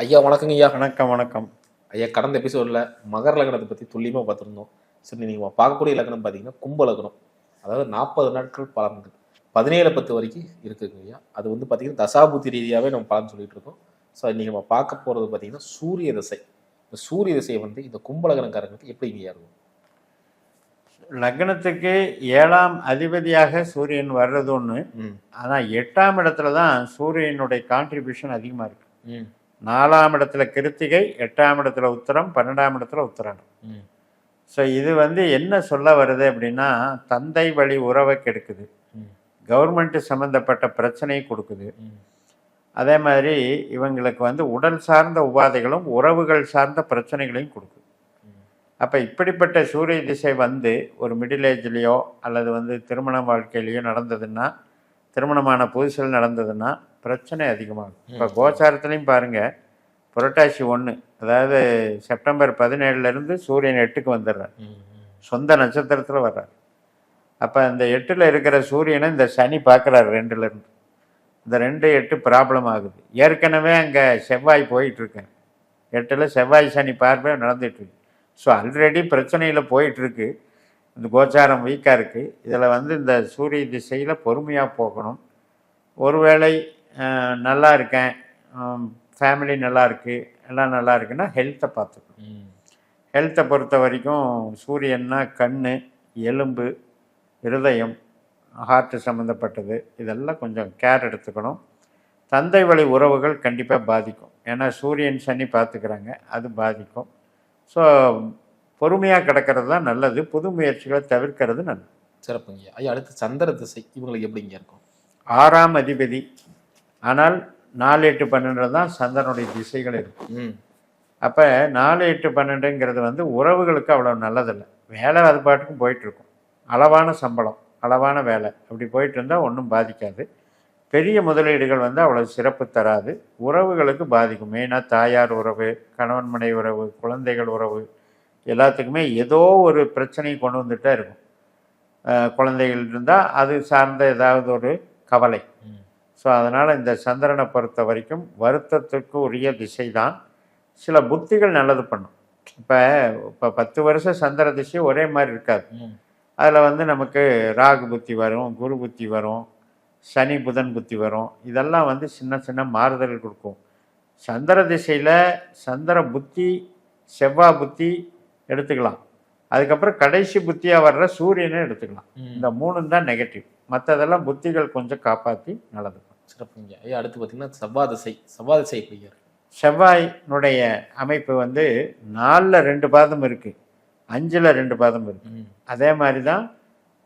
ஐயா வணக்கங்க ஐயா. வணக்கம் வணக்கம். ஐயா கடந்த எபிசோடில் மகர லக்னத்தை பற்றி துல்லியமாக பார்த்துருந்தோம். சரி நீங்கள் பார்க்கக்கூடிய லக்னம் பார்த்தீங்கன்னா கும்ப லக்னம். அதாவது 40 நாட்கள் பலன்கள் 17-10 வரைக்கும் இருக்குங்க ஐயா. அது வந்து பார்த்தீங்கன்னா தசாபுத்தி ரீதியாகவே நம்ம பலன் சொல்லிட்டு இருக்கோம். ஸோ இன்றைக்கி நம்ம பார்க்க போகிறது பார்த்தீங்கன்னா சூரிய திசை. இந்த சூரிய திசையை வந்து இந்த கும்ப லக்னக்காரங்களுக்கு எப்படி ஐயா இருக்கும்? லக்னத்துக்கு 7ஆம் அதிபதியாக சூரியன் வர்றது ஒன்று. ஆனால் 8ஆம் இடத்துல தான் சூரியனுடைய கான்ட்ரிபியூஷன் அதிகமாக இருக்குது. 4ஆம் இடத்துல கிருத்திகை, 8ஆம் இடத்துல உத்திரம், 12ஆம் இடத்துல உத்திராடம். ஸோ இது வந்து என்ன சொல்ல வருது அப்படின்னா, தந்தை வழி உறவை கெடுக்குது, கவர்மெண்ட் சம்மந்தப்பட்ட பிரச்சனையை கொடுக்குது. அதே மாதிரி இவங்களுக்கு வந்து உடல் சார்ந்த உபாதைகளும் உறவுகள் சார்ந்த பிரச்சனைகளையும் கொடுக்குது. அப்போ இப்படிப்பட்ட சூரிய திசை வந்து ஒரு மிடில் ஏஜ்லேயோ அல்லது வந்து திருமண வாழ்க்கையிலையோ நடந்ததுன்னா, திருமணமான புதுசில் நடந்ததுன்னா பிரச்சனை அதிகமாகும். இப்போ கோச்சாரத்துலேயும் பாருங்கள், புரட்டாசி 1, அதாவது செப்டம்பர் 17லேருந்து சூரியன் 8க்கு வந்துடுறார், சொந்த நட்சத்திரத்தில் வர்றார். அப்போ இந்த 8ல் இருக்கிற சூரியனை இந்த சனி பார்க்குறாரு 2லேருந்து. இந்த 2-8 ப்ராப்ளம் ஆகுது. ஏற்கனவே அங்கே செவ்வாய் போயிட்டுருக்கேன், 8ல் செவ்வாய் சனி பார்வை நடந்துகிட்ருக்கு. ஸோ ஆல்ரெடி பிரச்சனையில் போயிட்டுருக்கு. இந்த கோச்சாரம் வீக்காக இருக்குது. இதில் வந்து இந்த சூரிய திசையில் பொறுமையாக போகணும். ஒருவேளை நல்லா இருக்கேன், ஃபேமிலி நல்லா இருக்குது, எல்லாம் நல்லா இருக்குன்னா ஹெல்த்தை பார்த்துக்கணும். ஹெல்த்தை பொறுத்த வரைக்கும் சூரியன்னா கண், எலும்பு, இருதயம், ஹார்ட்டு சம்மந்தப்பட்டது, இதெல்லாம் கொஞ்சம் கேர் எடுத்துக்கணும். தந்தை வழி உறவுகள் கண்டிப்பாக பாதிக்கும். ஏன்னா சூரியன் சனி பார்த்துக்கிறாங்க, அது பாதிக்கும். ஸோ பொறுமையாக கிடக்கிறது தான் நல்லது. புது முயற்சிகளை தவிர்க்கிறது நல்லது. சிறப்புங்க ஐயா. அடுத்து சந்திர திசை இவங்களுக்கு எப்படிங்க இருக்கும்? 6ஆம் அதிபதி, ஆனால் 4, 8, 12 தான் சந்திரனுடைய திசைகள் இருக்கும். அப்போ 4, 8, 12ங்கிறது வந்து உறவுகளுக்கு அவ்வளோ நல்லதில்லை. வேலை அது பாட்டுக்கும் போயிட்டுருக்கும், அளவான சம்பளம், அளவான வேலை, அப்படி போயிட்டு இருந்தால் ஒன்றும் பாதிக்காது. பெரிய முதலீடுகள் வந்து அவ்வளோ சிறப்பு தராது. உறவுகளுக்கு பாதிக்கும். மெயினாக தாயார் உறவு, கணவன் மனை உறவு, குழந்தைகள் உறவு, எல்லாத்துக்குமே ஏதோ ஒரு பிரச்சனையை கொண்டு வந்துகிட்டே இருக்கும். குழந்தைகள் இருந்தால் அது சார்ந்த ஏதாவது ஒரு கவலை. ஸோ அதனால் இந்த சந்திரனை பொறுத்த வரைக்கும் வருத்தத்துக்கு உரிய திசை தான். சில புத்திகள் நல்லது பண்ணும். இப்போ 10 வருஷம் சந்திர திசை ஒரே மாதிரி இருக்காது. அதில் வந்து நமக்கு ராகு புத்தி வரும், குரு புத்தி வரும், சனி புதன் புத்தி வரும். இதெல்லாம் வந்து சின்ன சின்ன மாறுதல் கொடுக்கும். சந்திர திசையில் சந்திர புத்தி, செவ்வாய் புத்தி எடுத்துக்கலாம். அதுக்கப்புறம் கடைசி புத்தியாக வர்ற சூரியனை எடுத்துக்கலாம். இந்த 3 தான் நெகட்டிவ். மற்றதெல்லாம் புத்திகள் கொஞ்சம் காப்பாற்றி நல்லது. சிறப்புங்க ஐயா. அடுத்து பார்த்தீங்கன்னா செவ்வாய் திசை. செவ்வாய் திசை எப்படிங்க? செவ்வாயினுடைய அமைப்பு வந்து 4ல் 2 பாதம் இருக்குது, 5ல் 2 பாதம் இருக்குது. அதே மாதிரி தான்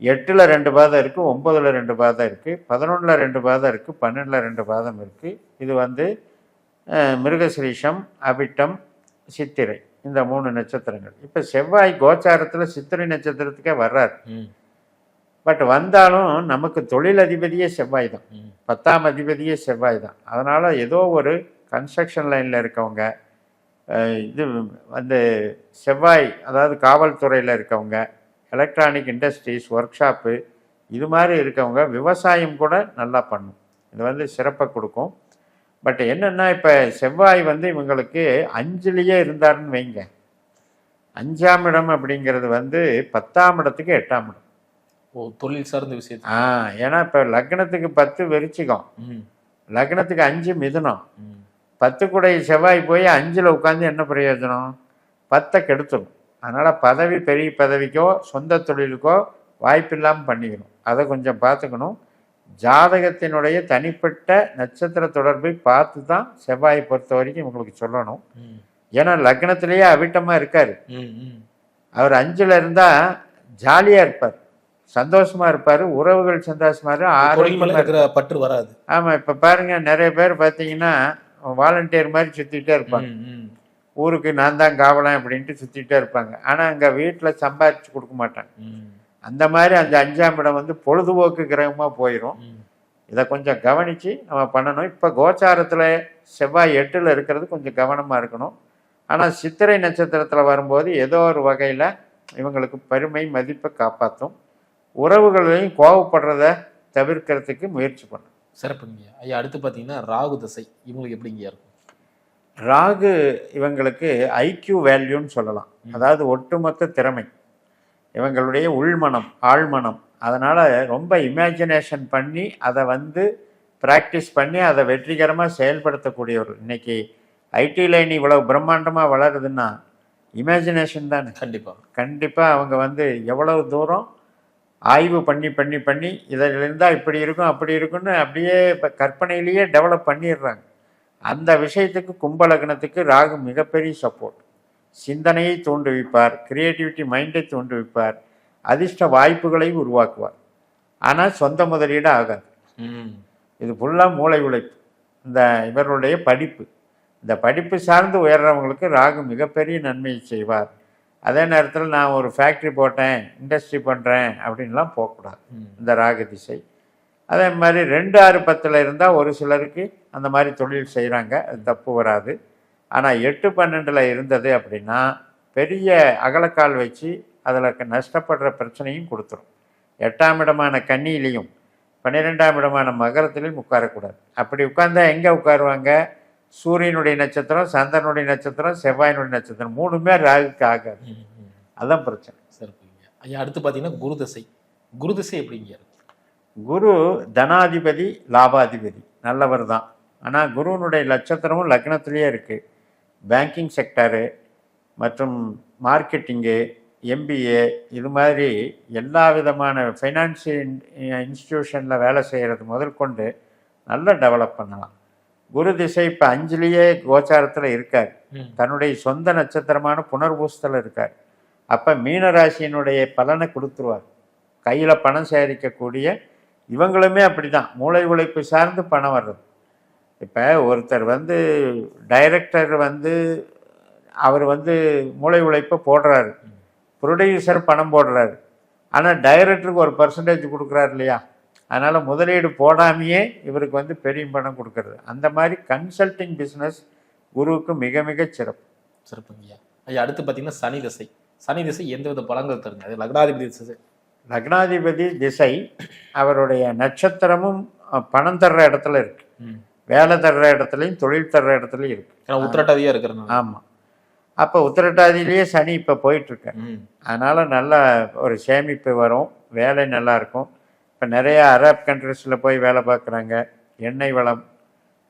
8ல் 2 பாதம் இருக்குது, 9ல் 2 பாதம் இருக்குது, 11ல் 2 பாதம் இருக்குது, 12ல் 2 பாதம் இருக்குது. இது வந்து மிருகசிரீஷம், அவிட்டம், சித்திரை, இந்த 3 நட்சத்திரங்கள். இப்போ செவ்வாய் கோச்சாரத்தில் சித்திரை நட்சத்திரத்துக்கே வர்றார். பட் வந்தாலும் நமக்கு தொழில் அதிபதியே செவ்வாய் தான், 10ஆம் அதிபதியே செவ்வாய் தான். அதனால் ஏதோ ஒரு கன்ஸ்ட்ரக்ஷன் லைனில் இருக்கவங்க, இது வந்து செவ்வாய், அதாவது காவல்துறையில் இருக்கவங்க, எலக்ட்ரானிக் இண்டஸ்ட்ரீஸ், ஒர்க் ஷாப்பு, இது மாதிரி இருக்கவங்க, விவசாயம் கூட நல்லா பண்ணும். இது வந்து சிறப்பை கொடுக்கும். பட் என்னென்னா, இப்போ செவ்வாய் வந்து இவங்களுக்கு 5லேயே இருந்தாருன்னு வைங்க, 5ஆம் இடம் அப்படிங்கிறது வந்து 10ஆம் இடத்துக்கு 8ஆம் இடம். தொழில் சார்ந்த விஷயம். ஏன்னா இப்போ லக்னத்துக்கு 10 விருச்சிகம், லக்னத்துக்கு 5 மிதுனம். 10 கூடை செவ்வாய் போய் 5ல் உட்காந்து என்ன பிரயோஜனம்? 10 கெடுத்துடும். அதனால் பதவி, பெரிய பதவிக்கோ சொந்த தொழிலுக்கோ வாய்ப்பு இல்லாமல் பண்ணிக்கணும். அதை கொஞ்சம் பார்த்துக்கணும். ஜாதகத்தினுடைய தனிப்பட்ட நட்சத்திர தொடர்பை பார்த்து தான் செவ்வாயை பொறுத்த வரைக்கும் உங்களுக்கு சொல்லணும். ஏன்னா லக்னத்திலேயே அவிட்டமாக இருக்கார். அவர் 5ல் இருந்தால் ஜாலியாக இருப்பார், சந்தோஷமாக இருப்பார், உறவுகள் சந்தோஷமாக இருக்கிற பற்று வராது. ஆமாம். இப்போ பாருங்கள், நிறைய பேர் பார்த்தீங்கன்னா வாலண்டியர் மாதிரி சுற்றிக்கிட்டே இருப்பாங்க. ஊருக்கு நான் தான் காவலாம் அப்படின்ட்டு சுற்றிக்கிட்டே இருப்பாங்க. ஆனால் அங்கே வீட்டில் சம்பாதிச்சு கொடுக்க மாட்டாங்க. அந்த மாதிரி அந்த 5ஆம் இடம் வந்து பொழுதுபோக்கு கிரகமாக போயிடும். இதை கொஞ்சம் கவனித்து நம்ம பண்ணணும். இப்போ கோச்சாரத்தில் செவ்வாய் 8ல் இருக்கிறது கொஞ்சம் கவனமாக இருக்கணும். ஆனால் சித்திரை நட்சத்திரத்தில் வரும்போது ஏதோ ஒரு வகையில் இவங்களுக்கு பெருமை, மதிப்பை காப்பாற்றும். உறவுகளையும் கோவப்படுறத தவிர்க்கிறதுக்கு முயற்சி பண்ணும். சிறப்புங்க ஐயா. அடுத்து பார்த்தீங்கன்னா ராகு திசை இவங்களுக்கு எப்படிங்க இருக்கும்? ராகு இவங்களுக்கு ஐக்யூ வேல்யூன்னு சொல்லலாம். அதாவது ஒட்டுமொத்த திறமை, இவங்களுடைய உள்மனம், ஆழ்மனம். அதனால் ரொம்ப இமேஜினேஷன் பண்ணி அதை வந்து ப்ராக்டிஸ் பண்ணி அதை வெற்றிகரமாக செயல்படுத்தக்கூடியவர்கள். இன்றைக்கி ஐடி லைன் இவ்வளோ பிரம்மாண்டமாக வளருதுன்னா இமேஜினேஷன் தானே. கண்டிப்பாக அவங்க வந்து எவ்வளவு தூரம் ஆய்வு பண்ணி பண்ணி பண்ணி இதில் இருந்தால் இப்படி இருக்கும் அப்படி இருக்குன்னு அப்படியே இப்போ கற்பனையிலேயே டெவலப் பண்ணிடுறாங்க. அந்த விஷயத்துக்கு கும்பலக்னத்துக்கு ராகு மிகப்பெரிய சப்போர்ட். சிந்தனையை தூண்டுவிப்பார், கிரியேட்டிவிட்டி மைண்டை தூண்டுவிப்பார், அதிர்ஷ்ட வாய்ப்புகளை உருவாக்குவார். ஆனால் சொந்த முதலீடு ஆகாது. இது ஃபுல்லாக மூளை உழைப்பு. இந்த இவர்களுடைய படிப்பு, இந்த படிப்பு சார்ந்து உயர்றவங்களுக்கு ராகு மிகப்பெரிய நன்மையை செய்வார். அதே நேரத்தில் நான் ஒரு ஃபேக்ட்ரி போட்டேன், இண்டஸ்ட்ரி பண்ணுறேன் அப்படின்லாம் போகக்கூடாது இந்த ராகு திசை. அதே மாதிரி 2, 6, 10 இருந்தால் ஒரு சிலருக்கு அந்த மாதிரி தொழில் செய்கிறாங்க, அது தப்பு வராது. ஆனால் 8, 12 இருந்தது அப்படின்னா பெரிய அகலக்கால் வச்சு அதில் நஷ்டப்படுற பிரச்சனையும் கொடுத்துரும். 8ஆம் இடமான கன்னியிலையும் 12ஆம் இடமான மகரத்திலையும் உட்காரக்கூடாது. அப்படி உட்கார்ந்தா எங்கே உட்காருவாங்க? சூரியனுடைய நட்சத்திரம், சந்திரனுடைய நட்சத்திரம், செவ்வாயினுடைய நட்சத்திரம், 3மே ராகுக்கு ஆகாது. அதுதான் பிரச்சனை. சரிங்க ஐயா. அடுத்து பார்த்தீங்கன்னா குரு திசை. குரு திசை எப்படிங்க? குரு தனாதிபதி, லாபாதிபதி, நல்லவர் தான். ஆனால் குருவனுடைய நட்சத்திரமும் லக்னத்திலேயே இருக்குது. பேங்கிங் செக்டரு மற்றும் மார்க்கெட்டிங்கு, எம்பிஏ, இது மாதிரி எல்லா விதமான ஃபைனான்சியல் இன்ஸ்டிடியூஷனில் வேலை செய்கிறது முதல் கொண்டு நல்லா டெவலப் பண்ணலாம். குரு திசை இப்போ 5லேயே கோச்சாரத்தில் இருக்கார். தன்னுடைய சொந்த நட்சத்திரமான புனர்பூசத்தில் இருக்கார். அப்போ மீனராசியினுடைய பலனை கொடுத்துருவார். கையில் பணம் சேகரிக்கக்கூடிய இவங்களுமே அப்படி தான், மூளை உழைப்பு சார்ந்து பணம் வர்றது. இப்போ ஒருத்தர் வந்து டைரக்டர் வந்து அவர் வந்து மூளை உழைப்பை போடுறாரு, ப்ரொடியூசர் பணம் போடுறாரு, ஆனால் டைரக்டருக்கு ஒரு பர்சன்டேஜ் கொடுக்குறாரு இல்லையா? அதனால் முதலீடு போடாமையே இவருக்கு வந்து பெரிய பணம் கொடுக்கறது. அந்த மாதிரி கன்சல்டிங் பிஸ்னஸ் குருவுக்கு மிக மிக சிறப்பு. சிறப்புங்கய்யா. ஐயா அடுத்து பார்த்தீங்கன்னா சனி திசை. சனி திசை எந்த வித பலன்கள் தருங்க? அது லக்னாதிபதி திசை. லக்னாதிபதி திசை அவருடைய நட்சத்திரமும் பணம் தர்ற இடத்துல இருக்கு, வேலை தர்ற இடத்துலையும் தொழில் தர்ற இடத்துலையும் இருக்கு. உத்திரட்டாதியாக இருக்கிறது. ஆமாம். அப்போ உத்திரட்டாதியிலேயே சனி இப்போ போயிட்டுருக்கேன். அதனால் நல்ல ஒரு சேமிப்பு வரும், வேலை நல்லாயிருக்கும். இப்போ நிறையா அரப் கண்ட்ரிஸில் போய் வேலை பார்க்குறாங்க. எண்ணெய் வளம்,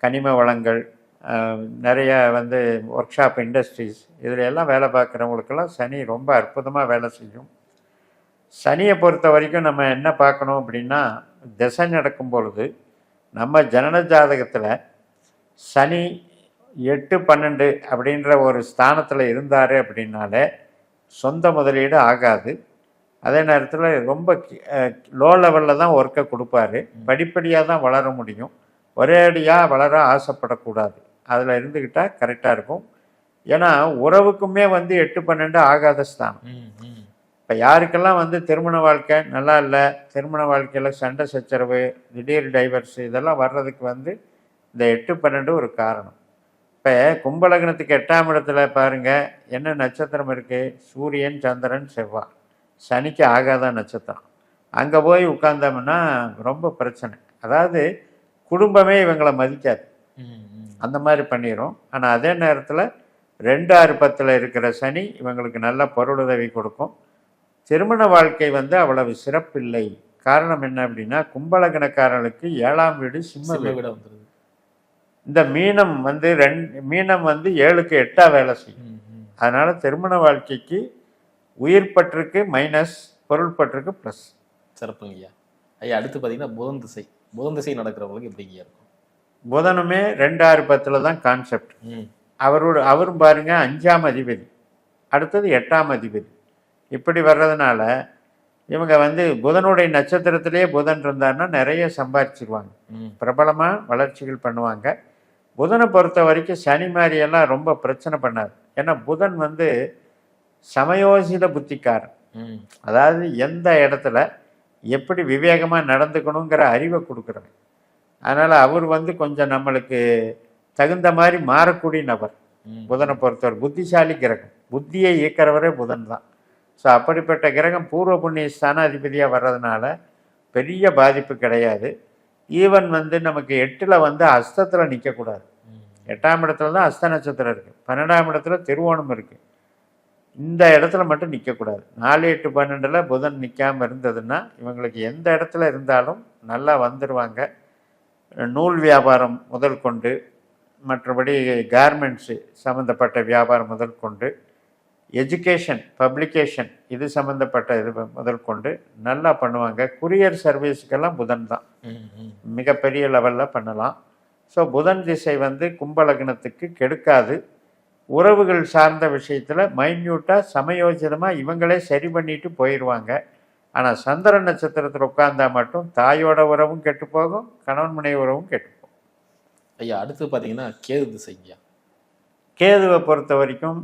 கனிம வளங்கள், நிறைய வந்து ஒர்க் ஷாப் இண்டஸ்ட்ரீஸ், இதில் எல்லாம் வேலை பார்க்குறவங்களுக்கெல்லாம் சனி ரொம்ப அற்புதமாக வேலை செய்யும். சனியை பொறுத்த வரைக்கும் நம்ம என்ன பார்க்கணும் அப்படின்னா, திசை நடக்கும் பொழுது நம்ம ஜனன ஜாதகத்தில் சனி 8, 12 அப்படின்ற ஒரு ஸ்தானத்தில் இருந்தார் அப்படின்னாலே சொந்த முதலீடு ஆகாது. அதே நேரத்தில் ரொம்ப லோ லெவலில் தான் ஒர்க்கை கொடுப்பாரு. படிப்படியாக தான் வளர முடியும், ஒரேடியாக வளர ஆசைப்படக்கூடாது. அதில் இருந்துக்கிட்டால் கரெக்டாக இருக்கும். ஏன்னா உறவுக்குமே வந்து 8, 12 ஆகாத ஸ்தானம். இப்போ யாருக்கெல்லாம் வந்து திருமண வாழ்க்கை நல்லா இல்லை, திருமண வாழ்க்கையில் சண்டை சச்சரவு, திடீர் டைவர்ஸு, இதெல்லாம் வர்றதுக்கு வந்து இந்த 8, 12 ஒரு காரணம். இப்போ கும்பலக்னத்துக்கு 8ஆம் இடத்துல பாருங்கள் என்ன நட்சத்திரம் இருக்குது? சூரியன், சந்திரன், செவ்வாய். சனிக்கு ஆகாத நட்சத்திரம். அங்கே போய் உட்கார்ந்தோம்னா ரொம்ப பிரச்சனை. அதாவது குடும்பமே இவங்களை மதிக்காது, அந்த மாதிரி பண்ணிடும். ஆனால் அதே நேரத்தில் 2, 6, 10 இருக்கிற சனி இவங்களுக்கு நல்ல பொருளுதவி கொடுக்கும். திருமண வாழ்க்கை வந்து அவ்வளவு சிறப்பில்லை. காரணம் என்ன அப்படின்னா, கும்பலக்னக்காரர்களுக்கு 7ஆம் வீடு சிம்ம வீடு வந்துடுது. இந்த மீனம் வந்து மீனம் வந்து 7க்கு 8 வேலை செய்யும். அதனால் திருமண வாழ்க்கைக்கு உயிர் பற்றுக்கு மைனஸ், பொருள் பற்றுக்கு ப்ளஸ். சிறப்புங்க ஐயா. ஐயா அடுத்து பார்த்தீங்கன்னா புதன் திசை. புதன் திசை நடக்கிறவங்களுக்கு எப்படிங்க இருக்கும்? புதனுமே 2, 6, 10 தான் கான்செப்ட். அவரும் பாருங்க 5ஆம் அதிபதி, அடுத்தது 8ஆம் அதிபதி. இப்படி வர்றதுனால இவங்க வந்து புதனுடைய நட்சத்திரத்திலே புதன் இருந்தாருன்னா நிறைய சம்பாதிச்சிருவாங்க, பிரபலமாக வளர்ச்சிகள் பண்ணுவாங்க. புதனை பொறுத்த வரைக்கும் சனி மாதிரியெல்லாம் ரொம்ப பிரச்சனை பண்ணாது. ஏன்னா புதன் வந்து சமயோசித புத்திக்காரன். அதாவது எந்த இடத்துல எப்படி விவேகமாக நடந்துக்கணுங்கிற அறிவை கொடுக்குறவன். அதனால் அவர் வந்து கொஞ்சம் நம்மளுக்கு தகுந்த மாதிரி மாறக்கூடிய நபர். புதனை பொறுத்தவரை புத்திசாலி கிரகம், புத்தியை இயக்கிறவரே புதன் தான். ஸோ அப்படிப்பட்ட கிரகம் பூர்வ புண்ணிய ஸ்தானாதிபதியாக வர்றதுனால பெரிய பாதிப்பு கிடையாது. ஈவன் வந்து நமக்கு 8ல் வந்து அஸ்தத்தில் நிற்கக்கூடாது. 8ஆம் இடத்துல தான் அஸ்த நட்சத்திரம் இருக்குது, 12ஆம் இடத்துல திருவோணம் இருக்குது. இந்த இடத்துல மட்டும் நிற்கக்கூடாது. 4, 8, 12ல் புதன் நிற்காமல் இருந்ததுன்னா இவங்களுக்கு எந்த இடத்துல இருந்தாலும் நல்லா வந்துடுவாங்க. நூல் வியாபாரம் முதல் கொண்டு, மற்றபடி கார்மெண்ட்ஸு சம்மந்தப்பட்ட வியாபாரம் முதல் கொண்டு, எஜுகேஷன் பப்ளிகேஷன் இது சம்மந்தப்பட்ட இது முதல் கொண்டு நல்லா பண்ணுவாங்க. குரியர் சர்வீஸுக்கெல்லாம் புதன் தான் மிகப்பெரிய லெவலில் பண்ணலாம். ஸோ புதன் திசை வந்து கும்பலக்னத்துக்கு கெடுக்காது. உறவுகள் சார்ந்த விஷயத்தில் மைன்யூட்டாக சமயோஜிதமாக இவங்களே சரி பண்ணிட்டு போயிடுவாங்க. ஆனால் சந்திர நட்சத்திரத்தில் உட்கார்ந்தா மட்டும் தாயோட உறவும் கெட்டு போகும், கணவன் மனைவி உறவும் கெட்டு போகும். ஐயா அடுத்து பார்த்தீங்கன்னா கேது திசைங்கய்யா. கேதுவை பொறுத்த வரைக்கும்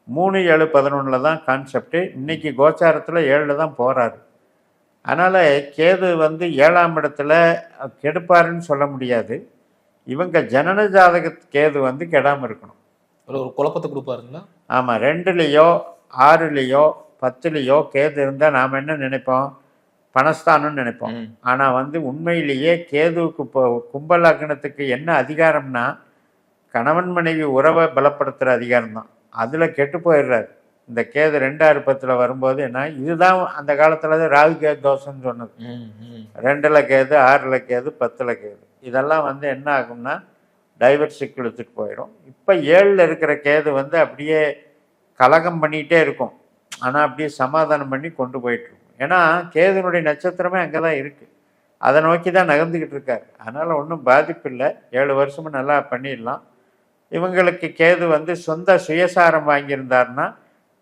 3, 7, 11 தான் கான்செப்டு. இன்னைக்கு கோச்சாரத்தில் 7 தான் போகிறாரு. அதனால் கேது வந்து 7ஆம் இடத்துல கெடுப்பாருன்னு சொல்ல முடியாது. இவங்க ஜனன ஜாதக கேது வந்து கெடாமல் இருக்கணும். ஒரு குழப்பத்தை கொடுப்பாருங்களா? ஆமாம், 2லேயோ 6லேயோ 10லேயோ கேது இருந்தால் நாம் என்ன நினைப்போம், பணஸ்தானம்னு நினைப்போம். ஆனால் வந்து உண்மையிலேயே கேதுவுக்கு இப்போ கும்பலக்னத்துக்கு என்ன அதிகாரம்னா கணவன் மனைவி உறவை பலப்படுத்துகிற அதிகாரம் தான். அதில் கெட்டு போயிடுறாரு. இந்த கேது 2, 6, 10 வரும்போது என்ன, இதுதான் அந்த காலத்தில் ராகு கேது தோஷம்னு சொன்னது. 2ல் கேது, 6ல் கேது, 10ல் கேது, இதெல்லாம் வந்து என்ன ஆகும்னா டைவர்ஸுக்கு இழுத்துட்டு போயிடும். இப்போ 7ல் இருக்கிற கேது வந்து அப்படியே கலகம் பண்ணிகிட்டே இருக்கும். ஆனால் அப்படியே சமாதானம் பண்ணி கொண்டு போயிட்டுருக்கும். ஏன்னா கேதுனுடைய நட்சத்திரமே அங்கே தான் இருக்குது, அதை நோக்கி தான் நகர்ந்துக்கிட்டு இருக்காரு. அதனால் ஒன்றும் பாதிப்பு இல்லை. 7 வருஷமும் நல்லா பண்ணிடலாம். இவங்களுக்கு கேது வந்து சொந்த சுயசாரம் வாங்கியிருந்தாருன்னா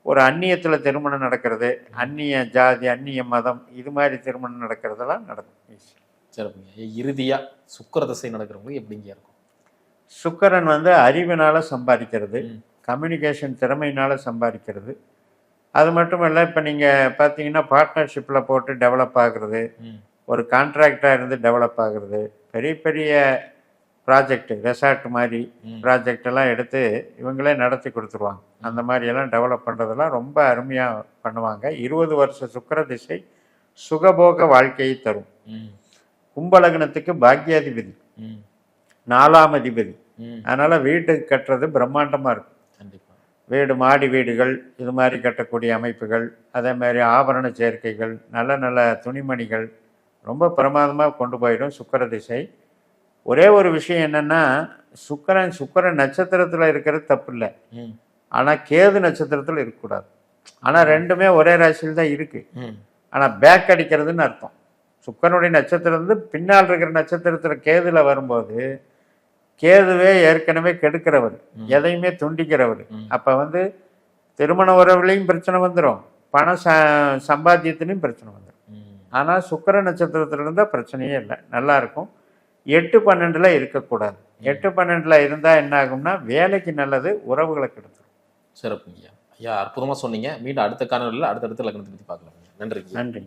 ஒரு அந்நியத்தில் திருமணம் நடக்கிறது, அந்நிய ஜாதி அந்நிய மதம் இது மாதிரி திருமணம் நடக்கிறதெல்லாம் நடக்கும். சிறப்புங்க. இறுதியாக சுக்கிர திசை நடக்கிறவங்களுக்கு எப்படிங்க இருக்கும்? சுக்கிரன் வந்து அறிவினால் சம்பாதிக்கிறது, கம்யூனிகேஷன் திறமையினால் சம்பாதிக்கிறது. அது மட்டும் இல்லை, இப்போ நீங்கள் பார்த்தீங்கன்னா பார்ட்னர்ஷிப்பில் போட்டு டெவலப் ஆகுறது, ஒரு கான்ட்ராக்டாக இருந்து டெவலப் ஆகுறது, பெரிய பெரிய ப்ராஜெக்ட் ரெசார்ட் மாதிரி ப்ராஜெக்ட் எல்லாம் எடுத்து இவங்களே நடத்தி கொடுத்துருவாங்க. அந்த மாதிரியெல்லாம் டெவலப் பண்ணுறதெல்லாம் ரொம்ப அருமையாக பண்ணுவாங்க. 20 வருஷ சுக்கிர திசை சுகபோக வாழ்க்கையை தரும். கும்பலக்னத்துக்கு பாக்யாதிபதி, 4ஆம் அதிபதி. அதனால் வீடு கட்டுறது பிரம்மாண்டமாக இருக்கும். கண்டிப்பாக வீடு, மாடி வீடுகள் இது மாதிரி கட்டக்கூடிய அமைப்புகள், அதே மாதிரி ஆபரண சேர்க்கைகள், நல்ல நல்ல துணிமணிகள் ரொம்ப பிரமாதமாக கொண்டு போயிடும் சுக்கிர திசை. ஒரே ஒரு விஷயம் என்னென்னா, சுக்கிரன் நட்சத்திரத்தில் இருக்கிறது தப்பு இல்லை, ஆனால் கேது நட்சத்திரத்தில் இருக்கக்கூடாது. ஆனால் ரெண்டுமே ஒரே ராசியில் தான் இருக்குது. ஆனால் பேக் அடிக்கிறதுன்னு அர்த்தம். சுக்கிரனுடைய நட்சத்திரம் வந்து பின்னால் இருக்கிற நட்சத்திரத்தில் கேதுல வரும்போது கேதுவே ஏற்கனவே கெடுக்கிறவர், எதையுமே துண்டிக்கிறவர். அப்போ வந்து திருமண உறவுலையும் பிரச்சனை வந்துடும், பண சம்பாத்தியத்திலையும் பிரச்சனை வந்துடும். ஆனால் சுக்கிர நட்சத்திரத்தில் இருந்தால் பிரச்சனையே இல்லை, நல்லாயிருக்கும். 8, 12ல் இருக்கக்கூடாது. 8, 12ல் இருந்தால் என்ன ஆகும்னா வேலைக்கு நல்லது, உறவுகளை கெடுத்துரும். சிறப்புங்க ஐயா. அற்புதமாக சொன்னீங்க. மீண்டும் அடுத்த காணொலியில் அடுத்தடுத்த லக்னத்தை பற்றி பார்க்கலாம். நன்றி. நன்றி.